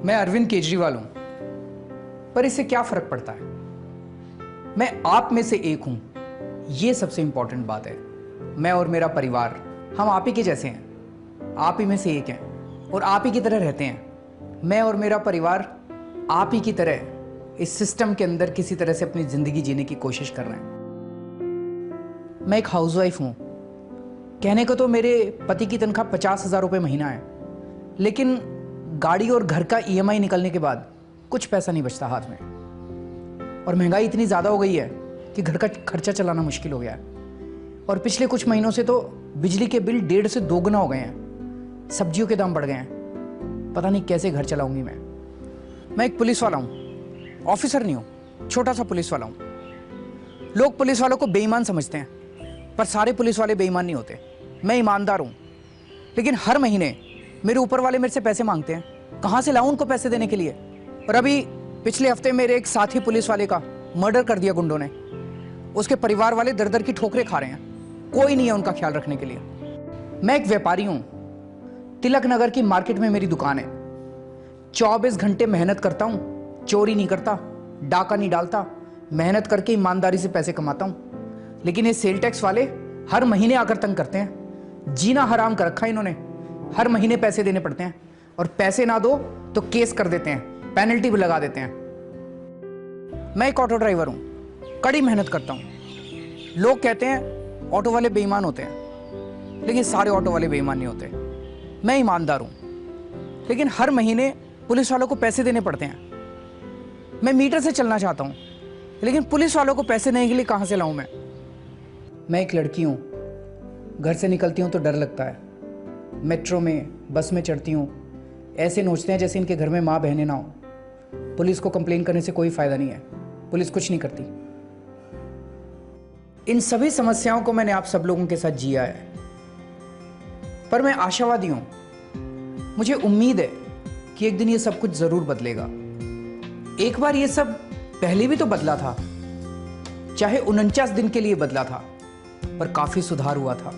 मैं अरविंद केजरीवाल हूं, पर इससे क्या फर्क पड़ता है? मैं आप में से एक हूं, यह सबसे इंपॉर्टेंट बात है। मैं और मेरा परिवार, हम आप ही के जैसे हैं, आप ही में से एक हैं और आप ही की तरह रहते हैं। मैं और मेरा परिवार आप ही की तरह इस सिस्टम के अंदर किसी तरह से अपनी जिंदगी जीने की कोशिश कर रहे हैं। मैं एक हाउसवाइफ हूं। कहने को तो मेरे पति की तनख्वाह 50,000 रुपये महीना है, लेकिन गाड़ी और घर का EMI निकलने के बाद कुछ पैसा नहीं बचता हाथ में। और महंगाई इतनी ज़्यादा हो गई है कि घर का खर्चा चलाना मुश्किल हो गया है। और पिछले कुछ महीनों से तो बिजली के बिल 1.5 से 2 गुना हो गए हैं। सब्जियों के दाम बढ़ गए हैं। पता नहीं कैसे घर चलाऊंगी मैं एक पुलिस वाला हूँ, ऑफिसर नहीं हूँ, छोटा सा पुलिस वाला हूँ। लोग पुलिस वालों को बेईमान समझते हैं, पर सारे पुलिस वाले बेईमान नहीं होते। मैं ईमानदार हूँ, लेकिन हर महीने मेरे ऊपर वाले मेरे से पैसे मांगते हैं। कहाँ से लाऊं उनको पैसे देने के लिए? और अभी पिछले हफ्ते मेरे एक साथी पुलिस वाले का मर्डर कर दिया गुंडों ने। उसके परिवार वाले दर दर की ठोकरें खा रहे हैं, कोई नहीं है उनका ख्याल रखने के लिए। मैं एक व्यापारी हूं, तिलक नगर की मार्केट में मेरी दुकान है। 24 घंटे मेहनत करता हूं, चोरी नहीं करता, डाका नहीं डालता, मेहनत करके ईमानदारी से पैसे कमाता हूं। लेकिन ये सेल टैक्स वाले हर महीने आकर तंग करते हैं। जीना हराम कर रखा है इन्होंने। हर महीने पैसे देने पड़ते हैं, और पैसे ना दो तो केस कर देते हैं, पेनल्टी भी लगा देते हैं। मैं एक ऑटो ड्राइवर हूं, कड़ी मेहनत करता हूं। लोग कहते हैं ऑटो वाले बेईमान होते हैं, लेकिन सारे ऑटो वाले बेईमान नहीं होते। मैं ईमानदार हूं, लेकिन हर महीने पुलिस वालों को पैसे देने पड़ते हैं। मैं मीटर से चलना चाहता हूं, लेकिन पुलिस वालों को पैसे देने के लिए कहां से लाऊं मैं एक लड़की हूं, घर से निकलती हूं तो डर लगता है। मेट्रो में, बस में चढ़ती हूँ, ऐसे नोचते हैं जैसे इनके घर में माँ बहनें ना हो। पुलिस को कंप्लेन करने से कोई फायदा नहीं है, पुलिस कुछ नहीं करती। इन सभी समस्याओं को मैंने आप सब लोगों के साथ जिया है, पर मैं आशावादी हूं। मुझे उम्मीद है कि एक दिन ये सब कुछ जरूर बदलेगा। एक बार ये सब पहले भी तो बदला था, चाहे 49 दिन के लिए बदला था, पर काफी सुधार हुआ था।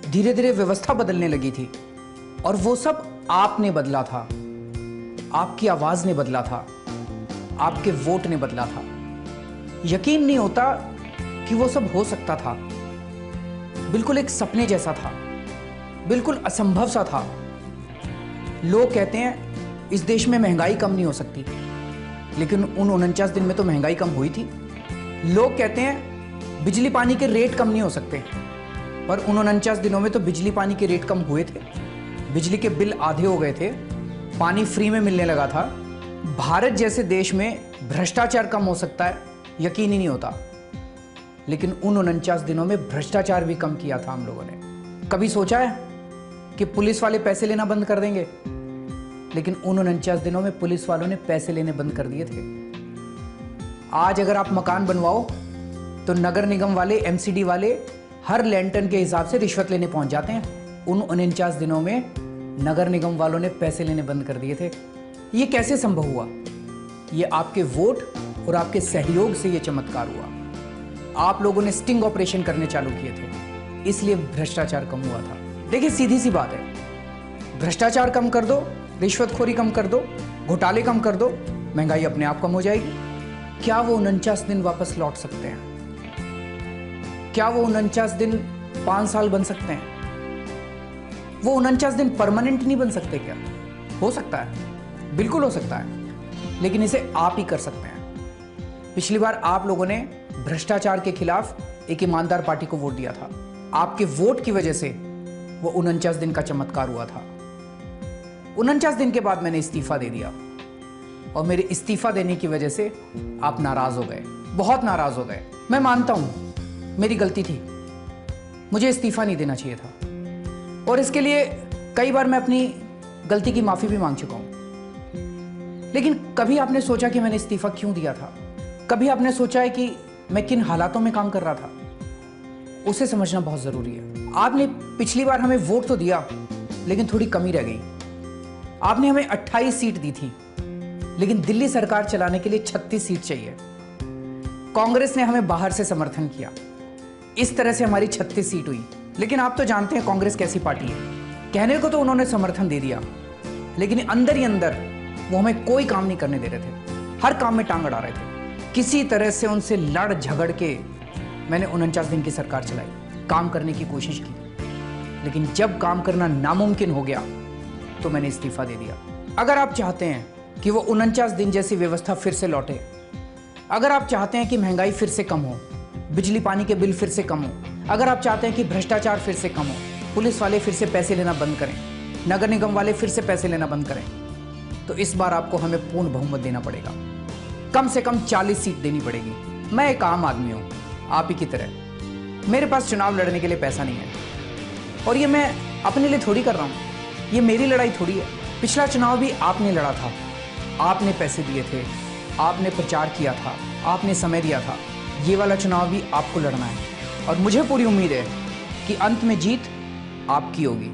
धीरे धीरे व्यवस्था बदलने लगी थी, और वो सब आपने बदला था। आपकी आवाज ने बदला था, आपके वोट ने बदला था। यकीन नहीं होता कि वो सब हो सकता था। बिल्कुल एक सपने जैसा था, बिल्कुल असंभव सा था। लोग कहते हैं इस देश में महंगाई कम नहीं हो सकती, लेकिन उन 49 दिन में तो महंगाई कम हुई थी। लोग कहते हैं बिजली पानी के रेट कम नहीं हो सकते, पर उन 49 दिनों में तो बिजली पानी के रेट कम हुए थे। बिजली के बिल आधे हो गए थे, पानी फ्री में मिलने लगा था। भारत जैसे देश में भ्रष्टाचार कम हो सकता है, यकीन ही नहीं होता। लेकिन उन 49 दिनों में भ्रष्टाचार भी कम किया था हम लोगों ने। कभी सोचा है कि पुलिस वाले पैसे लेना बंद कर देंगे? लेकिन उन 49 दिनों में पुलिस वालों ने पैसे लेने बंद कर दिए थे। आज अगर आप मकान बनवाओ तो नगर निगम वाले, MCD वाले हर लैंटर्न के हिसाब से रिश्वत लेने पहुंच जाते हैं। उन 49 दिनों में नगर निगम वालों ने पैसे लेने बंद कर दिए थे। ये कैसे संभव हुआ? ये आपके वोट और आपके सहयोग से ये चमत्कार हुआ। आप लोगों ने स्टिंग ऑपरेशन करने चालू किए थे, इसलिए भ्रष्टाचार कम हुआ था। देखिए, सीधी सी बात है, भ्रष्टाचार कम कर दो, रिश्वतखोरी कम कर दो, घोटाले कम कर दो, महंगाई अपने आप कम हो जाएगी। क्या वो 49 दिन वापस लौट सकते हैं? क्या वो 49 दिन 5 साल बन सकते हैं? वो 49 दिन परमानेंट नहीं बन सकते क्या? हो सकता है, बिल्कुल हो सकता है, लेकिन इसे आप ही कर सकते हैं। पिछली बार आप लोगों ने भ्रष्टाचार के खिलाफ एक ईमानदार पार्टी को वोट दिया था। आपके वोट की वजह से वो 49 दिन का चमत्कार हुआ था। 49 दिन के बाद मैंने इस्तीफा दे दिया, और मेरे इस्तीफा देने की वजह से आप नाराज हो गए, बहुत नाराज हो गए। मैं मानता हूं मेरी गलती थी, मुझे इस्तीफा नहीं देना चाहिए था, और इसके लिए कई बार मैं अपनी गलती की माफी भी मांग चुका हूं। लेकिन कभी आपने सोचा कि मैंने इस्तीफा क्यों दिया था? कभी आपने सोचा है कि मैं किन हालातों में काम कर रहा था? उसे समझना बहुत जरूरी है। आपने पिछली बार हमें वोट तो दिया, लेकिन थोड़ी कमी रह गई। आपने हमें 28 सीट दी थी, लेकिन दिल्ली सरकार चलाने के लिए 36 सीट चाहिए। कांग्रेस ने हमें बाहर से समर्थन किया, इस तरह से हमारी 36 सीट हुई। लेकिन आप तो जानते हैं कांग्रेस कैसी पार्टी है। कहने को तो उन्होंने समर्थन दे दिया, लेकिन अंदर ही अंदर वो हमें कोई काम नहीं करने दे रहे थे, हर काम में टांग अड़ा रहे थे। किसी तरह से उनसे लड़ झगड़ के मैंने 49 दिन की सरकार चलाई, काम करने की कोशिश की, लेकिन जब काम करना नामुमकिन हो गया तो मैंने इस्तीफा दे दिया। अगर आप चाहते हैं कि वो 49 दिन जैसी व्यवस्था फिर से लौटे, अगर आप चाहते हैं कि महंगाई फिर से कम हो, बिजली पानी के बिल फिर से कम हो, अगर आप चाहते हैं कि भ्रष्टाचार फिर से कम हो, पुलिस वाले फिर से पैसे लेना बंद करें, नगर निगम वाले फिर से पैसे लेना बंद करें, तो इस बार आपको हमें पूर्ण बहुमत देना पड़ेगा। कम से कम 40 सीट देनी पड़ेगी। मैं एक आम आदमी हूँ, आप ही की तरह। मेरे पास चुनाव लड़ने के लिए पैसा नहीं है, और ये मैं अपने लिए थोड़ी कर रहा हूँ, ये मेरी लड़ाई थोड़ी है। पिछला चुनाव भी आपने लड़ा था, आपने पैसे दिए थे, आपने प्रचार किया था, आपने समय दिया था। ये वाला चुनाव भी आपको लड़ना है, और मुझे पूरी उम्मीद है कि अंत में जीत आपकी होगी।